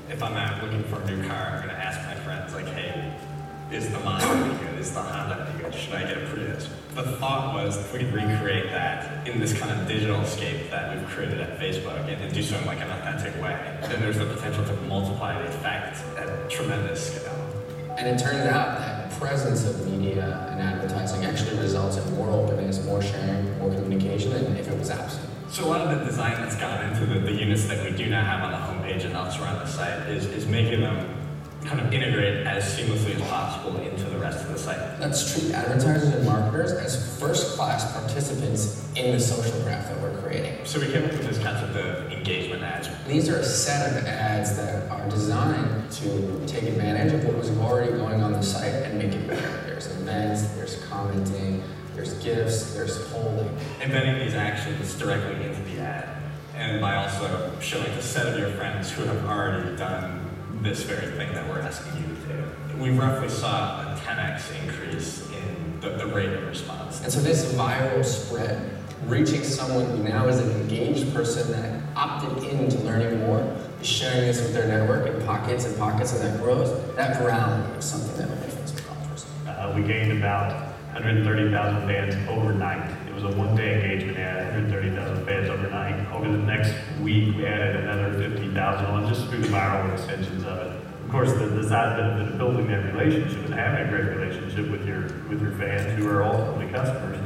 if I'm out looking for a new car, I'm going to ask my friends, like, hey, is the Mazda any good? Is the Honda any good? Should I get a Prius? The thought was if we could recreate that in this kind of digital scape that we've created at Facebook and do so in like an authentic way, then there's the potential to multiply the effect at tremendous scale. And it turns out that presence of media and advertising actually results in more openness, more sharing, more communication than if it was absent. So a lot of the design that's gone into the units that we do now have on the homepage and elsewhere on the site is making them kind of integrate as seamlessly as possible into the rest of the site. Let's treat advertisers and marketers as first-class participants in the social graph that we're creating. So we came up with this concept of engagement ads. These are a set of ads that are designed to take advantage of what was already going on the site and make it better. There's events, there's commenting, there's gifts, there's polling. Embedding these actions directly into the ad, and by also showing a set of your friends who have already done this very thing that we're asking you to do. We roughly saw a 10x increase in the rate of response. And so this viral spread, reaching someone who now is an engaged person that opted into learning more, is sharing this with their network in pockets and pockets, and that grows, that virality is something that will make Facebook offers. We gained about 130,000 fans overnight. It was a one-day engagement ad, 130,000 fans overnight. Over the next week, we added another 50,000 on just through the viral extensions of it. Of course, the side benefit of building that relationship and having a great relationship with your fans, who are ultimately customers,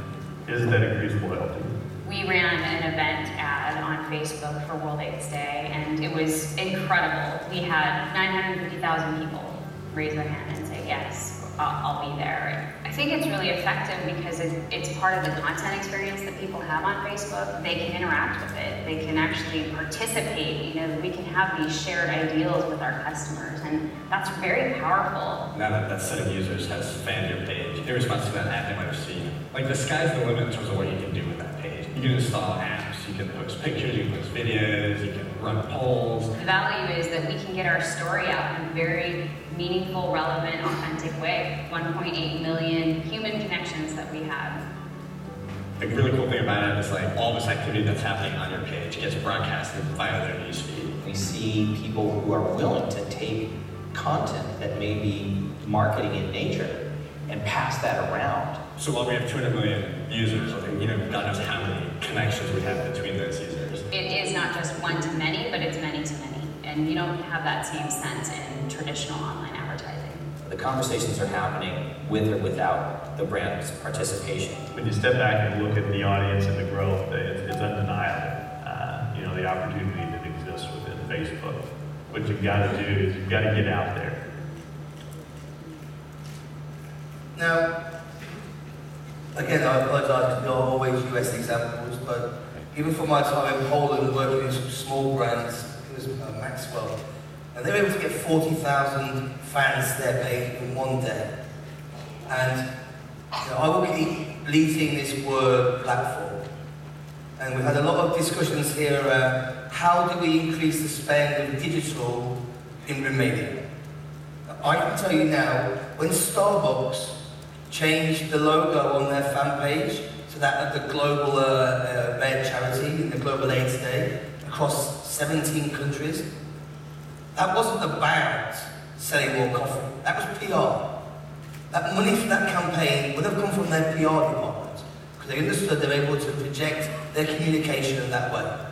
is that increased loyalty. We ran an event ad on Facebook for World AIDS Day, and it was incredible. We had 950,000 people raise their hand and say, yes, I'll be there. I think it's really effective because it's part of the content experience that people have on Facebook. They can interact with it. They can actually participate. You know, we can have these shared ideals with our customers, and that's very powerful. Now that set of users has fanned your page, in response to that ad they might have seen, like the sky's the limit in terms of what you can do with that page. You can install apps, you can post pictures, you can post videos, you can run polls. The value is that we can get our story out in a very meaningful, relevant, authentic way. 1.8 million human connections that we have. The really cool thing about it is like all this activity that's happening on your page gets broadcasted via their newsfeed. We see people who are willing to take content that may be marketing in nature and pass that around. So while we have 200 million users, you know, God knows how many connections we have between those users. It is not just one to many, but it's many to many. And you don't have that same sense in traditional online advertising. The conversations are happening with or without the brand's participation. When you step back and look at the audience and the growth, it's undeniable. You know, the opportunity that exists within Facebook. What you've got to do is you've got to get out there. Now, again, I apologize because there are always US examples, but even from my time in Poland working in some small brands, it was Maxwell, and they were able to get 40,000 fans to their page in one day. And you know, I will keep bleating this word platform. And we had a lot of discussions here around how do we increase the spend of digital in RoNewMedia. I can tell you now, when Starbucks changed the logo on their fan page to that of the global red charity in the Global AIDS Day across 17 countries, that wasn't about selling more coffee, that was PR. That money for that campaign would have come from their PR department because they understood they were able to project their communication in that way.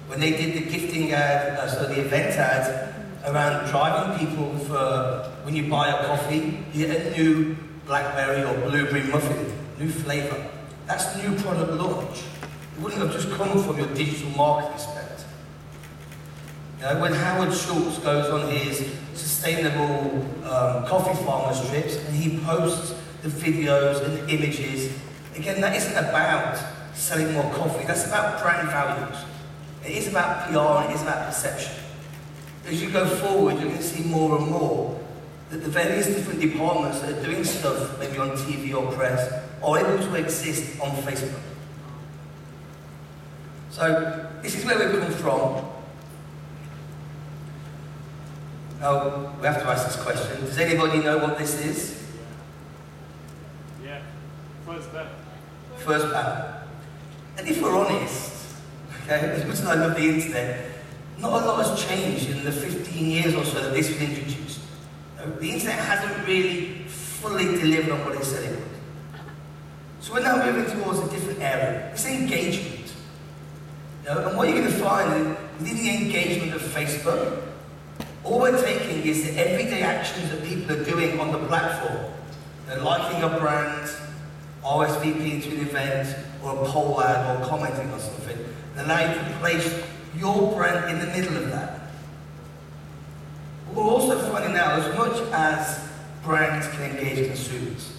When they did the gifting ad, the event ad around driving people for when you buy a coffee, you get a new blackberry or blueberry muffin, new flavour. That's new product launch. It wouldn't have just come from your digital marketing spend. You know, when Howard Schultz goes on his sustainable coffee farmers trips and he posts the videos and the images, again, that isn't about selling more coffee, that's about brand values. It is about PR and it is about perception. As you go forward, you're going to see more and more that the various different departments that are doing stuff, maybe on TV or press, are able to exist on Facebook. So, this is where we've come from. Now, we have to ask this question. Does anybody know what this is? Yeah, first banner. First banner. And if we're honest, okay, as much as I love the internet, not a lot has changed in the 15 years or so that this was introduced. The internet hasn't really fully delivered on what it said it would. So we're now moving towards a different area. It's engagement. And what you're going to find is within the engagement of Facebook, all we're taking is the everyday actions that people are doing on the platform. They're liking a brand, RSVPing to an event, or a poll ad, or commenting on something, and allow you to place your brand in the middle of that. What we're also finding now, as much as brands can engage consumers,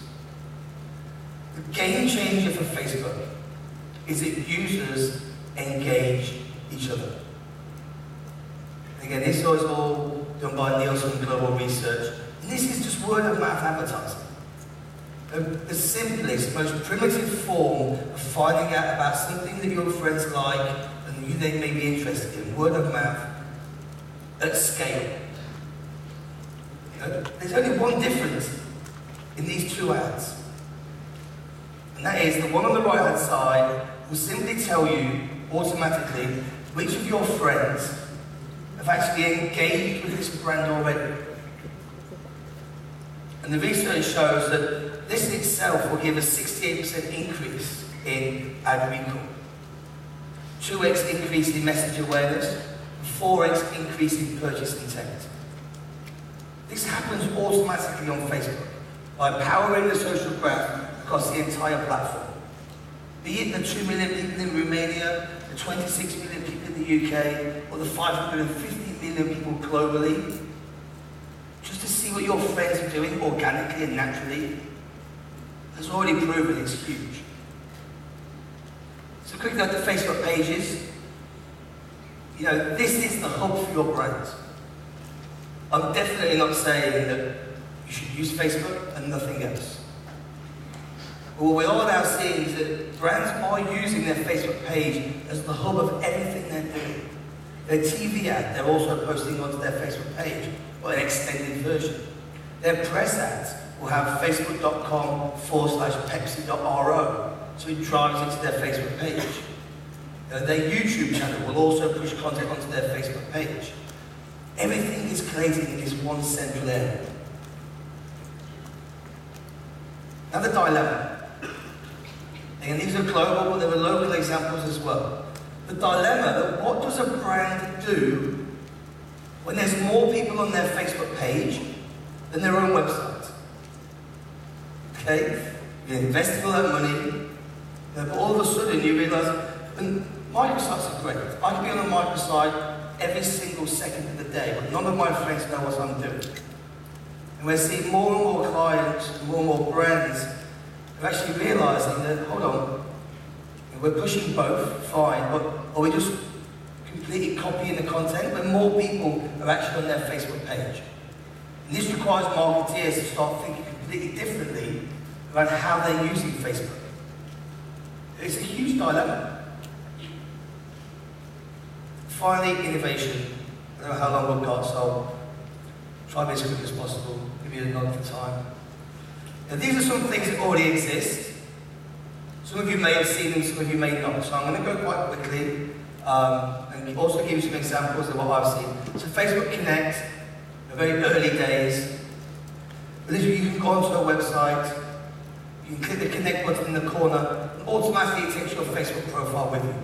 the game changer for Facebook is that users engage each other. Again, this was all done by Nielsen Global Research, and this is just word of mouth advertising. The simplest, most primitive form of finding out about something that your friends like and you they may be interested in, word of mouth, at scale. There's only one difference in these two ads. And that is the one on the right hand side will simply tell you automatically which of your friends have actually engaged with this brand already. And the research shows that this in itself will give a 68% increase in ad recall, 2x increase in message awareness, and 4x increase in purchase intent. This happens automatically on Facebook by powering the social graph across the entire platform. Be it the 2 million people in Romania, the 26 million people in the UK, or the 550 million people globally, just to see what your friends are doing organically and naturally, has already proven it's huge. So quickly at the Facebook pages, this is the hub for your brand. I'm definitely not saying that you should use Facebook and nothing else. But what we are now seeing is that brands are using their Facebook page as the hub of everything they're doing. Their TV ad, they're also posting onto their Facebook page, or an extended version. Their press ads will have facebook.com/Pepsi.ro, so it drives into their Facebook page. Their YouTube channel will also push content onto their Facebook page. Everything is collated in this one central area. Now the dilemma. And these are global, but there are local examples as well. The dilemma, what does a brand do when there's more people on their Facebook page than their own website? Okay? You're investing all that money, but all of a sudden you realise, microsites are great. I can be on a microsite every single second of the day, but none of my friends know what I'm doing. And we're seeing more and more clients, more and more brands are actually realising that, hold on, we're pushing both, fine, but are we just completely copying the content when more people are actually on their Facebook page? And this requires marketeers to start thinking completely differently about how they're using Facebook. It's a huge dilemma. Finally, innovation. I don't know how long we've got, so I'll try to be as quick as possible, give you a nod for time. Now, these are some things that already exist. Some of you may have seen them, some of you may not. So I'm going to go quite quickly and also give you some examples of what I've seen. So Facebook Connect, the very early days. Literally, you can go onto a website, you can click the Connect button in the corner, and automatically it takes your Facebook profile with you.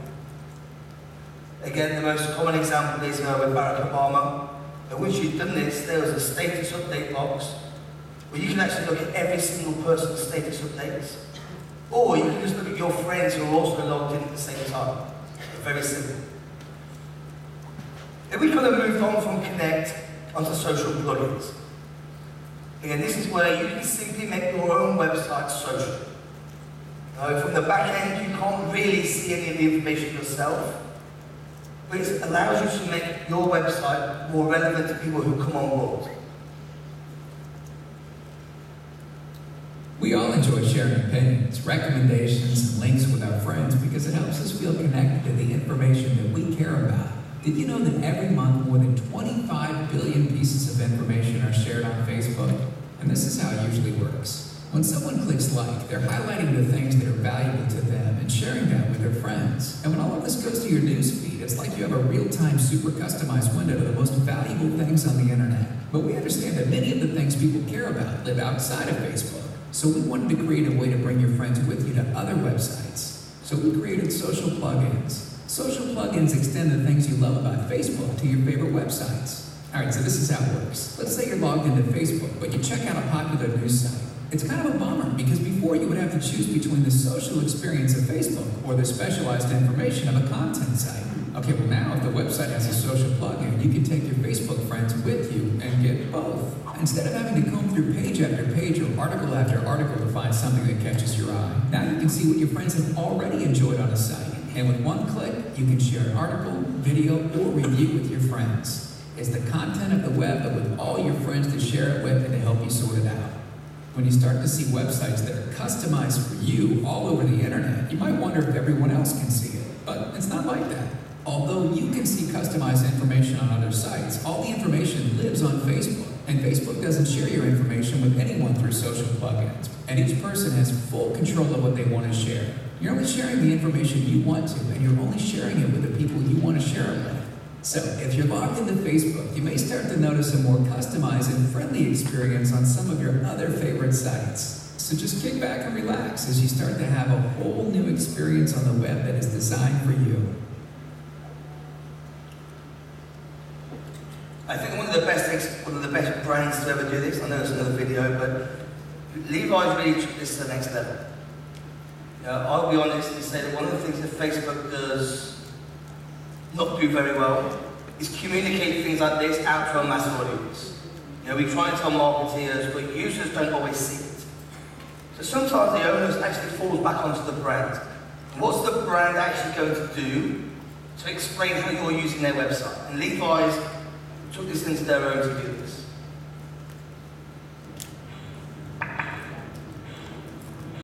Again, the most common example is with Barack Obama. Once you've done this, there was a status update box where you can actually look at every single person's status updates. Or you can just look at your friends who are also logged in at the same time. Very simple. Then we kind of moved on from Connect onto social plugins. Again, this is where you can simply make your own website social. From the back end, you can't really see any of the information yourself, but it allows you to make your website more relevant to people who come on board. We all enjoy sharing opinions, recommendations, and links with our friends because it helps us feel connected to the information that we care about. Did you know that every month more than 25 billion pieces of information are shared on Facebook? And this is how it usually works. When someone clicks like, they're highlighting the things that are valuable to them and sharing that with their friends. And when all of this goes to your newsfeed, it's like you have a real-time, super customized window to the most valuable things on the internet. But we understand that many of the things people care about live outside of Facebook. So we wanted to create a way to bring your friends with you to other websites. So we created social plugins. Social plugins extend the things you love about Facebook to your favorite websites. All right, so this is how it works. Let's say you're logged into Facebook, but you check out a popular news site. It's kind of a bummer because before you would have to choose between the social experience of Facebook or the specialized information of a content site. Okay, well now if the website has a social plugin, you can take your Facebook friends with you and get both. Instead of having to comb through page after page or article after article to find something that catches your eye, now you can see what your friends have already enjoyed on a site. And with one click, you can share an article, video, or review with your friends. It's the content of the web, but with all your friends to share it with and to help you sort it out. When you start to see websites that are customized for you all over the internet, you might wonder if everyone else can see it, but it's not like that. Although you can see customized information on other sites, all the information lives on Facebook, and Facebook doesn't share your information with anyone through social plugins, and each person has full control of what they want to share. You're only sharing the information you want to, and you're only sharing it with the people you want to share it with. So, if you're logged into Facebook, you may start to notice a more customized and friendly experience on some of your other favorite sites. So just kick back and relax as you start to have a whole new experience on the web that is designed for you. I think one of the best brands to ever do this, I know it's another video, but Levi's really took this to the next level. You know, I'll be honest and say that one of the things that Facebook does not do very well is communicate things like this out to a mass audience. You know, we try and tell marketeers, but users don't always see it. So sometimes the onus actually falls back onto the brand. And what's the brand actually going to do to explain how you're using their website? And Levi's took this into their own to do this.